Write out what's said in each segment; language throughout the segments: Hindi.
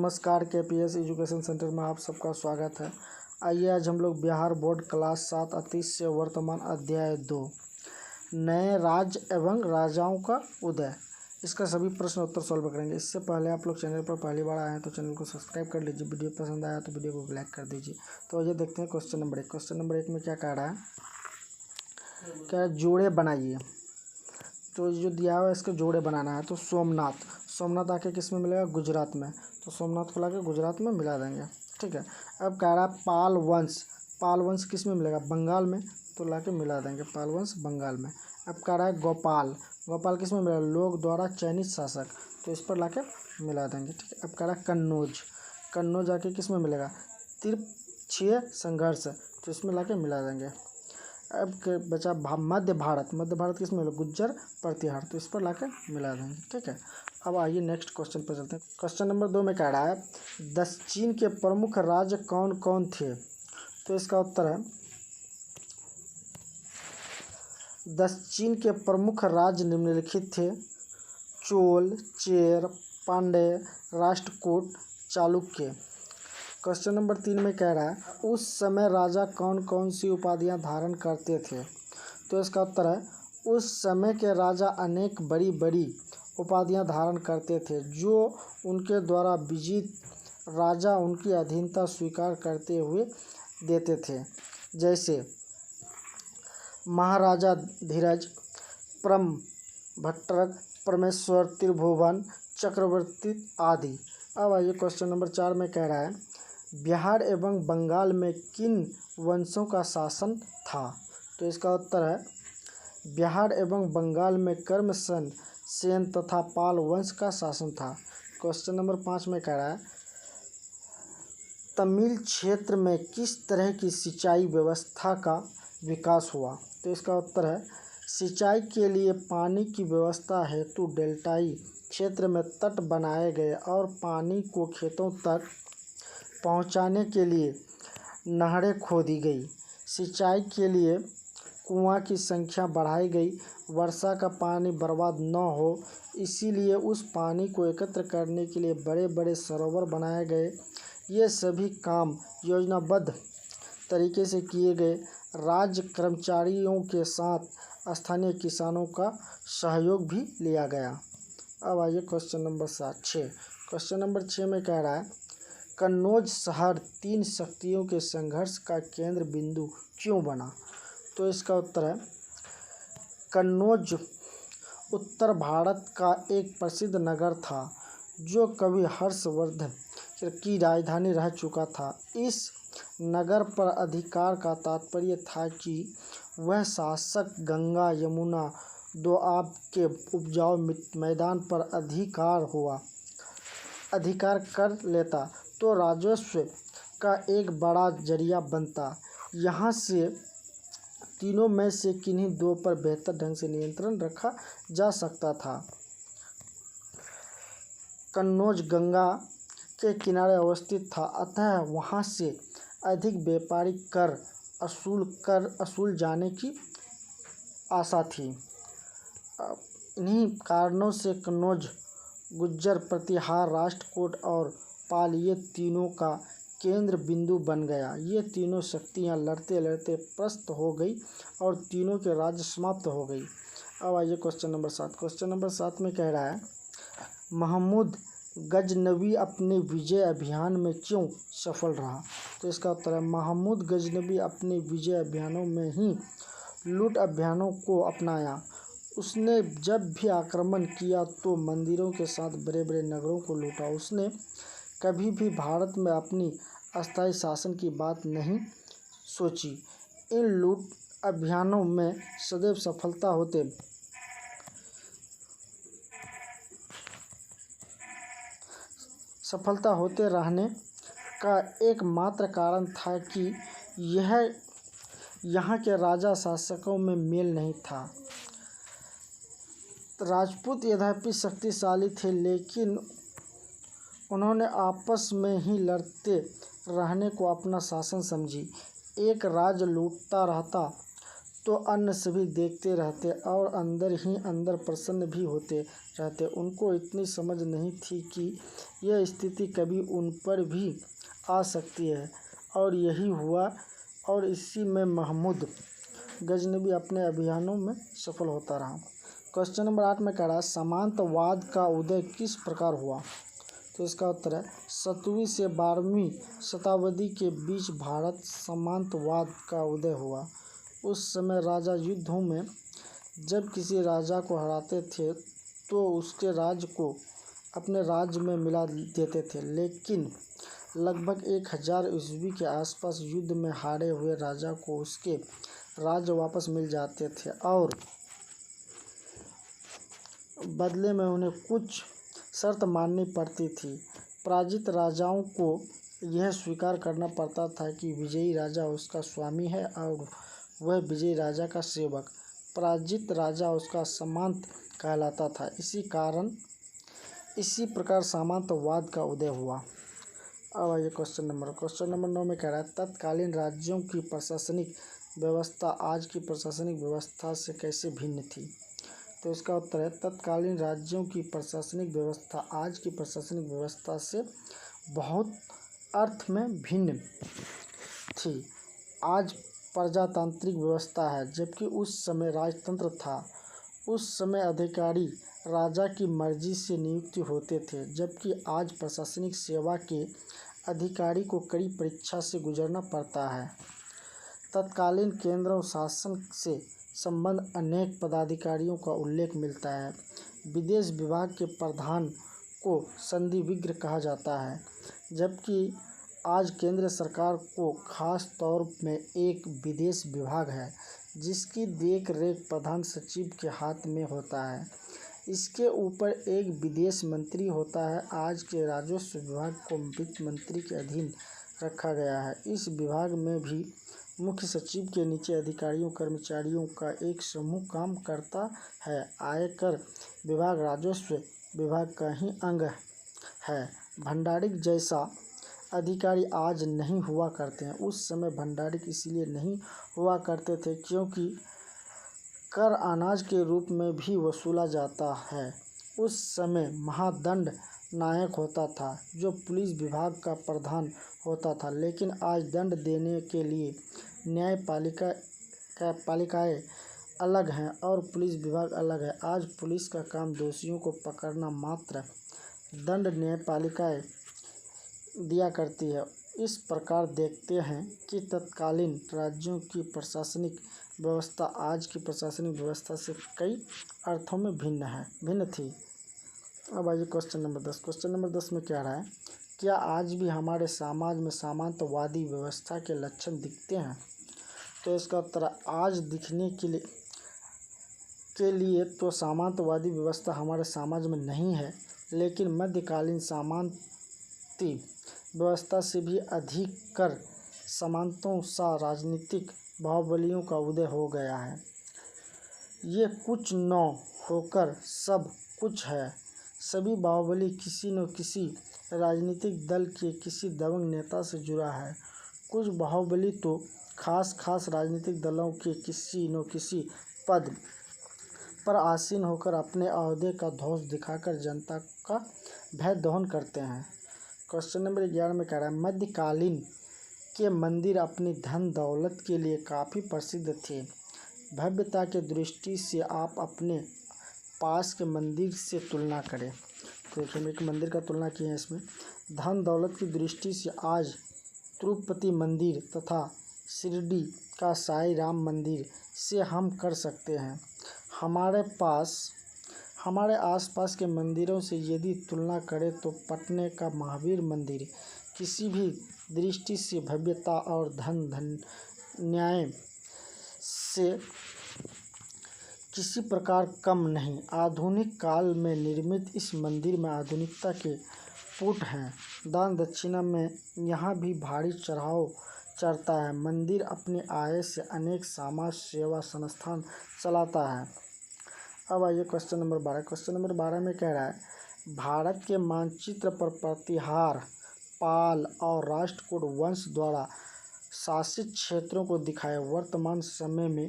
नमस्कार, केपीएस एजुकेशन सेंटर में आप सबका स्वागत है। आइए आज हम लोग बिहार बोर्ड क्लास 7 अतीत से वर्तमान अध्याय 2 नए राज्य एवं राजाओं का उदय, इसका सभी प्रश्न उत्तर सॉल्व करेंगे। इससे पहले आप लोग चैनल पर पहली बार आए हैं तो चैनल को सब्सक्राइब कर लीजिए। वीडियो पसंद आया तो वीडियो को लाइक कर दीजिए। तो आइए देखते हैं क्वेश्चन नंबर 1। क्वेश्चन नंबर 1 में क्या कह रहा है, क्या जोड़े बनाइए। तो जो दिया हुआ है इसके जोड़े बनाना है। तो सोमनाथ आके किस में मिलेगा, गुजरात में। तो सोमनाथ को लाके गुजरात में मिला देंगे, ठीक है। अब कह रहा है पाल वंश किस में मिलेगा, बंगाल में। तो लाके मिला देंगे, पाल वंश बंगाल में। अब कह रहा है गोपाल किस में मिलेगा, लोग द्वारा चयनित शासक। तो इस पर लाके मिला देंगे, ठीक है। अब कह रहा है कन्नौज आके किस में मिलेगा, त्रिपक्षीय संघर्ष। तो इसमें लाके मिला देंगे। अब बचा मध्य भारत किस में मिलेगा, गुज्जर प्रतिहार। तो इस पर लाके मिला देंगे, ठीक है। अब आइए नेक्स्ट क्वेश्चन पर चलते हैं। क्वेश्चन नंबर 2 में कह रहा है दक्षिण के प्रमुख राज्य कौन कौन थे। तो इसका उत्तर है दक्षिण के प्रमुख राज्य निम्नलिखित थे: चोल, चेर, पांड्य, राष्ट्रकूट, चालुक्य। क्वेश्चन नंबर 3 में कह रहा है उस समय राजा कौन कौन सी उपाधियां धारण करते थे। तो इसका उत्तर है उस समय के राजा अनेक बड़ी बड़ी उपाधियां धारण करते थे, जो उनके द्वारा विजित राजा उनकी अधीनता स्वीकार करते हुए देते थे, जैसे महाराजा धीरज, भट्टरक, परमेश्वर, त्रिभुवन, चक्रवर्ती आदि। अब आइए क्वेश्चन नंबर 4 में कह रहा है बिहार एवं बंगाल में किन वंशों का शासन था। तो इसका उत्तर है बिहार एवं बंगाल में कर्मसेन, सेन तथा पाल वंश का शासन था। क्वेश्चन नंबर 5 में कह रहा है तमिल क्षेत्र में किस तरह की सिंचाई व्यवस्था का विकास हुआ। तो इसका उत्तर है सिंचाई के लिए पानी की व्यवस्था हेतु डेल्टाई क्षेत्र में तट बनाए गए और पानी को खेतों तक पहुंचाने के लिए नहरें खोदी गई। सिंचाई के लिए कुआं की संख्या बढ़ाई गई। वर्षा का पानी बर्बाद न हो, इसीलिए उस पानी को एकत्र करने के लिए बड़े बड़े सरोवर बनाए गए। ये सभी काम योजनाबद्ध तरीके से किए गए। राज्य कर्मचारियों के साथ स्थानीय किसानों का सहयोग भी लिया गया। अब आइए क्वेश्चन नंबर 6। क्वेश्चन नंबर 6 में कह रहा है कन्नौज शहर 3 शक्तियों के संघर्ष का केंद्र बिंदु क्यों बना। तो इसका उत्तर है कन्नौज उत्तर भारत का एक प्रसिद्ध नगर था, जो कभी हर्षवर्धन की राजधानी रह चुका था। इस नगर पर अधिकार का तात्पर्य था कि वह शासक गंगा यमुना दोआब के उपजाऊ मैदान पर अधिकार कर लेता तो राजस्व का एक बड़ा जरिया बनता। यहाँ से तीनों में से किन्हीं दो पर बेहतर ढंग से नियंत्रण रखा जा सकता था। कन्नौज गंगा के किनारे अवस्थित था, अतः वहाँ से अधिक व्यापारिक कर असूल जाने की आशा थी। इन्हीं कारणों से कन्नौज गुज्जर प्रतिहार, राष्ट्रकूट और पाल ये तीनों का केंद्र बिंदु बन गया। ये तीनों शक्तियाँ लड़ते लड़ते परास्त हो गई और तीनों के राज्य समाप्त हो गई। अब आइए क्वेश्चन नंबर 7। क्वेश्चन नंबर 7 में कह रहा है महमूद गजनवी अपने विजय अभियान में क्यों सफल रहा। तो इसका उत्तर है महमूद गजनवी अपने विजय अभियानों में ही लूट अभियानों को अपनाया। उसने जब भी आक्रमण किया तो मंदिरों के साथ बड़े बड़े नगरों को लूटा। उसने कभी भी भारत में अपनी अस्थायी शासन की बात नहीं सोची। इन लूट अभियानों में सदैव सफलता होते रहने का एकमात्र कारण था कि यहाँ के राजा शासकों में मेल नहीं था। राजपूत यद्यपि शक्तिशाली थे, लेकिन उन्होंने आपस में ही लड़ते रहने को अपना शासन समझी। एक राज्य लूटता रहता तो अन्य सभी देखते रहते और अंदर ही अंदर प्रसन्न भी होते रहते। उनको इतनी समझ नहीं थी कि यह स्थिति कभी उन पर भी आ सकती है, और यही हुआ, और इसी में महमूद गजनबी अपने अभियानों में सफल होता रहा। क्वेश्चन नंबर 8 में कह रहा है सामंतवाद का उदय किस प्रकार हुआ? तो इसका उत्तर है 7वीं से 12वीं शताब्दी के बीच भारत सामंतवाद का उदय हुआ। उस समय राजा युद्धों में जब किसी राजा को हराते थे तो उसके राज्य को अपने राज्य में मिला देते थे, लेकिन लगभग 1000 ईस्वी के आसपास युद्ध में हारे हुए राजा को उसके राज्य वापस मिल जाते थे और बदले में उन्हें कुछ शर्त माननी पड़ती थी। पराजित राजाओं को यह स्वीकार करना पड़ता था कि विजयी राजा उसका स्वामी है और वह विजयी राजा का सेवक। पराजित राजा उसका सामंत कहलाता था। इसी प्रकार सामंतवाद का उदय हुआ। अब आइए क्वेश्चन नंबर 9 में कह रहा है तत्कालीन राज्यों की प्रशासनिक व्यवस्था आज की प्रशासनिक व्यवस्था से कैसे भिन्न थी? तो इसका उत्तर है तत्कालीन राज्यों की प्रशासनिक व्यवस्था आज की प्रशासनिक व्यवस्था से बहुत अर्थ में भिन्न थी। आज प्रजातांत्रिक व्यवस्था है, जबकि उस समय राजतंत्र था। उस समय अधिकारी राजा की मर्जी से नियुक्त होते थे, जबकि आज प्रशासनिक सेवा के अधिकारी को कड़ी परीक्षा से गुजरना पड़ता है। तत्कालीन केंद्र शासन से संबंध अनेक पदाधिकारियों का उल्लेख मिलता है। विदेश विभाग के प्रधान को संधिविग्र कहा जाता है, जबकि आज केंद्र सरकार को खास तौर में एक विदेश विभाग है जिसकी देख रेख प्रधान सचिव के हाथ में होता है। इसके ऊपर एक विदेश मंत्री होता है। आज के राजस्व विभाग को वित्त मंत्री के अधीन रखा गया है। इस विभाग में भी मुख्य सचिव के नीचे अधिकारियों कर्मचारियों का एक समूह काम करता है। आयकर विभाग राजस्व विभाग का ही अंग है। भंडारिक जैसा अधिकारी आज नहीं हुआ करते हैं। उस समय भंडारिक इसलिए नहीं हुआ करते थे क्योंकि कर अनाज के रूप में भी वसूला जाता है। उस समय महादंड नायक होता था जो पुलिस विभाग का प्रधान होता था, लेकिन आज दंड देने के लिए न्यायपालिकाएं अलग हैं और पुलिस विभाग अलग है। आज पुलिस का काम दोषियों को पकड़ना मात्र, दंड न्यायपालिकाएं दिया करती है। इस प्रकार देखते हैं कि तत्कालीन राज्यों की प्रशासनिक व्यवस्था आज की प्रशासनिक व्यवस्था से कई अर्थों में भिन्न थी। अब आइए क्वेश्चन नंबर 10। क्वेश्चन नंबर 10 में क्या रहा है क्या आज भी हमारे समाज में सामंतवादी व्यवस्था के लक्षण दिखते हैं? तो इसका उत्तर आज दिखने के लिए तो सामंतवादी व्यवस्था हमारे समाज में नहीं है, लेकिन मध्यकालीन सामंती व्यवस्था से भी अधिक कर सामंतों सा राजनीतिक बाहुबलियों का उदय हो गया है। ये कुछ न होकर सब कुछ है। सभी बाहुबली किसी न किसी राजनीतिक दल के किसी दबंग नेता से जुड़ा है। कुछ बाहुबली तो खास राजनीतिक दलों के किसी न किसी पद पर आसीन होकर अपने ओहदे का धौंस दिखाकर जनता का भय दहन करते हैं। क्वेश्चन नंबर 11 में कह रहा है मध्यकालीन के मंदिर अपनी धन दौलत के लिए काफ़ी प्रसिद्ध थे। भव्यता के दृष्टि से आप अपने पास के मंदिर से तुलना करें। तो देखिए हम एक मंदिर का तुलना किए हैं इसमें। धन दौलत की दृष्टि से आज तिरुपति मंदिर तथा शिरडी का साईं राम मंदिर से हम कर सकते हैं। हमारे आसपास के मंदिरों से यदि तुलना करें तो पटने का महावीर मंदिर किसी भी दृष्टि से भव्यता और धन न्याय से किसी प्रकार कम नहीं। आधुनिक काल में निर्मित इस मंदिर में आधुनिकता के पुट हैं। दान दक्षिणा में यहाँ भी भारी चढ़ाव चढ़ता है। मंदिर अपनी आय से अनेक समाज सेवा संस्थान चलाता है। अब आइए क्वेश्चन नंबर 12। क्वेश्चन नंबर 12 में कह रहा है भारत के मानचित्र पर प्रतिहार, पाल और राष्ट्रकूट वंश द्वारा शासित क्षेत्रों को दिखाएं। वर्तमान समय में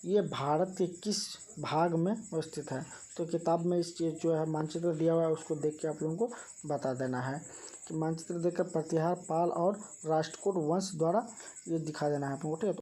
ये भारत के किस भाग में अवस्थित है। तो किताब में इस चीज़ जो है मानचित्र दिया हुआ है उसको देख के आप लोगों को बता देना है कि मानचित्र देखकर प्रतिहार पाल और राष्ट्रकूट वंश द्वारा ये दिखा देना है आप लोगों को, ठीक है।